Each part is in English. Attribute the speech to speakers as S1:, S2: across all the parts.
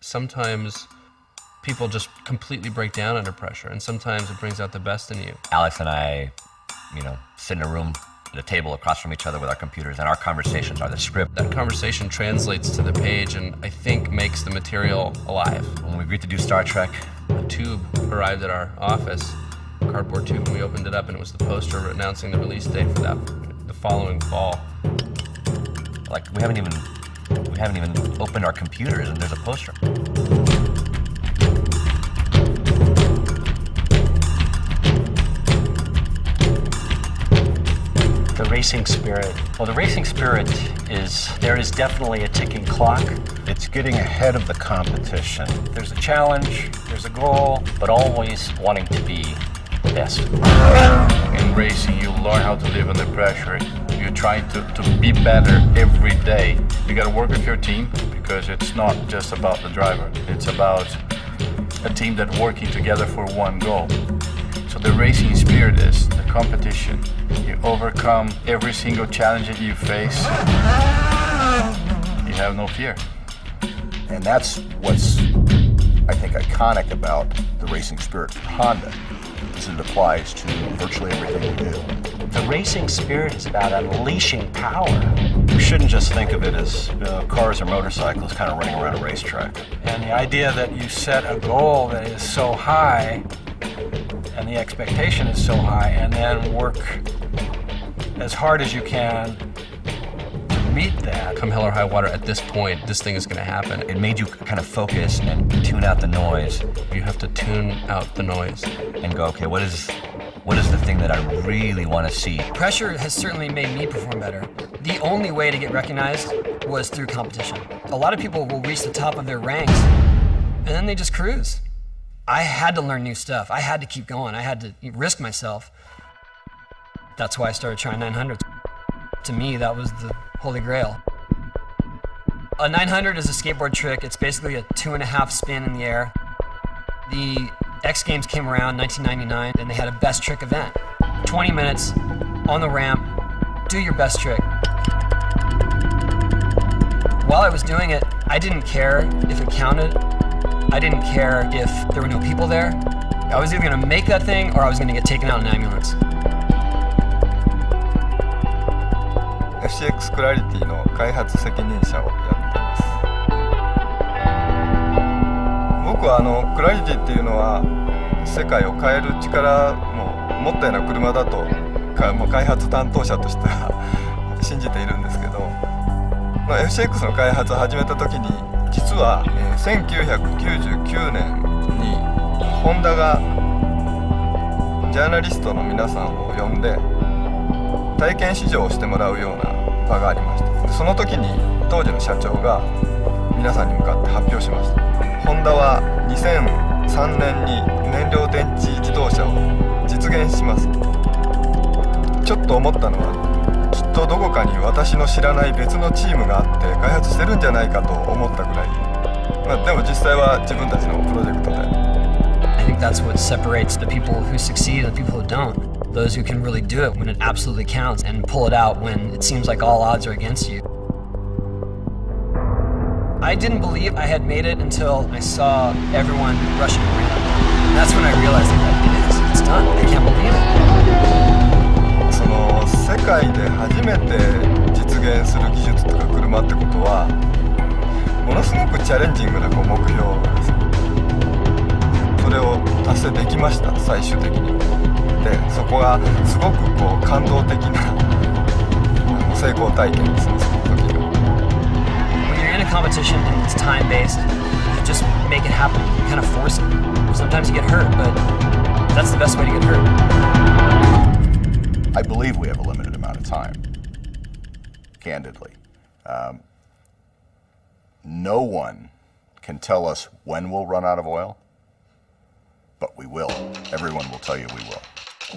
S1: Sometimes people just completely break down under pressure, and sometimes it brings out the best in you.
S2: Alex and I, sit in a room at a table across from each other with our computers, and our conversations are the script.
S1: That conversation translates to the page and I think makes the material alive.
S2: When we agreed to do Star Trek,
S1: a tube arrived at our office, a cardboard tube, and we opened it up and it was the poster announcing the release date for the following fall.
S2: Like, we haven't even opened our computers and there's a poster.
S3: The racing spirit. Well, the racing spirit there is definitely a ticking clock.
S4: It's getting ahead of the competition.
S3: There's a challenge, there's a goal, but always wanting to be the best.
S5: In racing, you learn how to live under pressure. You're trying to be better every day. You got to work with your team because it's not just about the driver. It's about a team that's working together for one goal. So the racing spirit is the competition. You overcome every single challenge that you face. You have no fear.
S4: And that's what's, I think, iconic about the racing spirit for Honda, is it applies to virtually everything we do.
S3: The racing spirit is about unleashing power.
S4: We shouldn't just think of it as cars or motorcycles kind of running around a racetrack.
S6: And the idea that you set a goal that is so high and the expectation is so high, and then work as hard as you can to meet that.
S1: Come hell or high water, at this point, this thing is going to happen.
S2: It made you kind of focus and tune out the noise.
S1: You have to tune out the noise.
S2: And go, okay, what is the thing that I really want to see?
S7: Pressure has certainly made me perform better. The only way to get recognized was through competition. A lot of people will reach the top of their ranks, and then they just cruise. I had to learn new stuff. I had to keep going. I had to risk myself. That's why I started trying 900s. To me, that was the holy grail. A 900 is a skateboard trick. It's basically a 2.5 spin in the air. The X Games came around in 1999, and they had a best trick event. 20 minutes on the ramp, do your best trick. While I was doing it, I didn't care if it counted. I didn't care if there were no people there. I was either gonna make that thing or I was gonna get taken out in an ambulance.
S8: FCX クラリティの開発責任者をやっています。僕はクラリティっていうのは世界を変える力も持ったような車だともう開発担当者としては信じているんですけど、FCX の開発を始めた時に実は1999年にホンダがジャーナリストの皆さんを呼んで体験試乗をしてもらうような場がありました。その時に当時の社長が皆さんに向かって発表しました。ホンダは2003年に燃料電池自動車を実現します。ちょっと思ったのはきっとどこかに私の知らない別のチームがあって開発してるんじゃないかと思ったぐらい。でも実際は自分たちのプロジェクトで。
S7: I think that's what separates the people who succeed and the people who don't. Those who can really do it when it absolutely counts and pull it out when it seems like all odds are against you. I didn't believe I had made it until I saw everyone rushing around. And that's when I realized that it's done. I can't believe it.
S8: その世界で初めて実現する技術とか車ってことはものすごくチャレンジングな目標です。それを達成できました、最終的に。で、そこがすごく感動的な成功体験ですね、その時が。
S7: When you're in a competition and it's time-based, you just make it happen. You kind of force it. Sometimes you get hurt, but that's the best way to get hurt.
S4: I believe we have a limited amount of time, candidly. No one can tell us when we'll run out of oil, but we will. Everyone will tell you we will.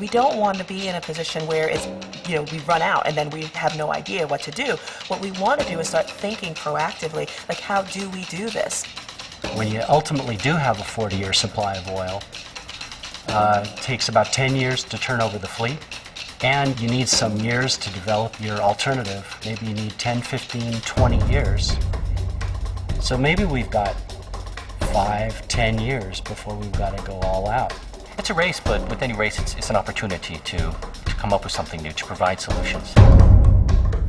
S9: We don't want to be in a position where it's, we run out and then we have no idea what to do. What we want to do is start thinking proactively, like how do we do this?
S3: When you ultimately do have a 40-year supply of oil, it takes about 10 years to turn over the fleet. And you need some years to develop your alternative. Maybe you need 10, 15, 20 years. So maybe we've got 5-10 years before we've got to go all out.
S10: It's a race, but with any race, it's an opportunity to come up with something new, to provide solutions.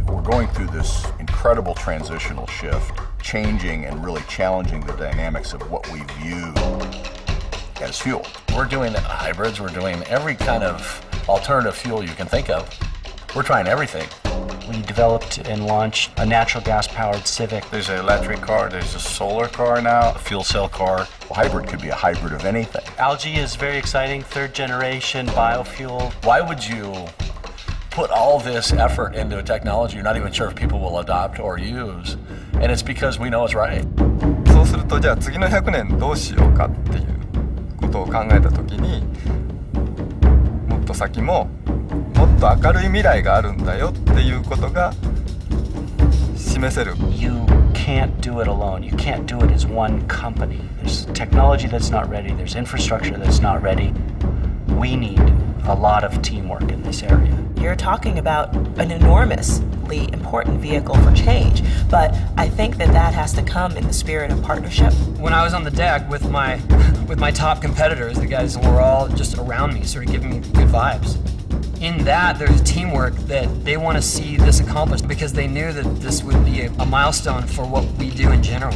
S4: We're going through this incredible transitional shift, changing and really challenging the dynamics of what we view as fuel.
S11: We're doing hybrids, we're doing every kind of alternative fuel you can think of. We're trying everything.
S3: We developed and launched a natural gas-powered Civic.
S5: There's an electric car, there's a solar car now, a fuel cell car.
S4: A hybrid could be a hybrid of anything.
S3: Algae is very exciting, third-generation biofuel.
S11: Why would you put all this effort into a technology you're not even sure if people will adopt or use? And it's because we know it's right.
S8: そうするとじゃあ次の100年どうしようかっていうことを考えた時にもっと先ももっと明るい未来があるんだよっていうことが示せる。
S3: You can't do it alone. You can't do it as one company. There's technology that's not ready. There's infrastructure that's not ready. We need a lot of teamwork in this area.
S9: You're talking about an enormously important vehicle for change, but I think that has to come in the spirit of partnership.
S7: When I was on the deck with my top competitors, the guys were all just around me, sort of giving me good vibes. In that, there's teamwork that they want to see this accomplished because they knew that this would be a milestone for what we do in general.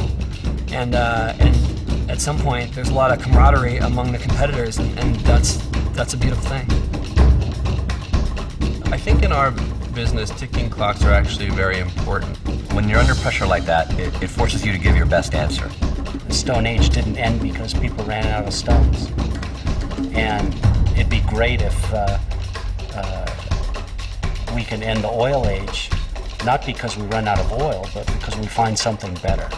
S7: And at some point, there's a lot of camaraderie among the competitors, and that's a beautiful thing.
S1: I think in our business, ticking clocks are actually very important.
S2: When you're under pressure like that, it forces you to give your best answer.
S3: The Stone Age didn't end because people ran out of stones. And it'd be great if we can end the oil age, not because we run out of oil, but because we find something better.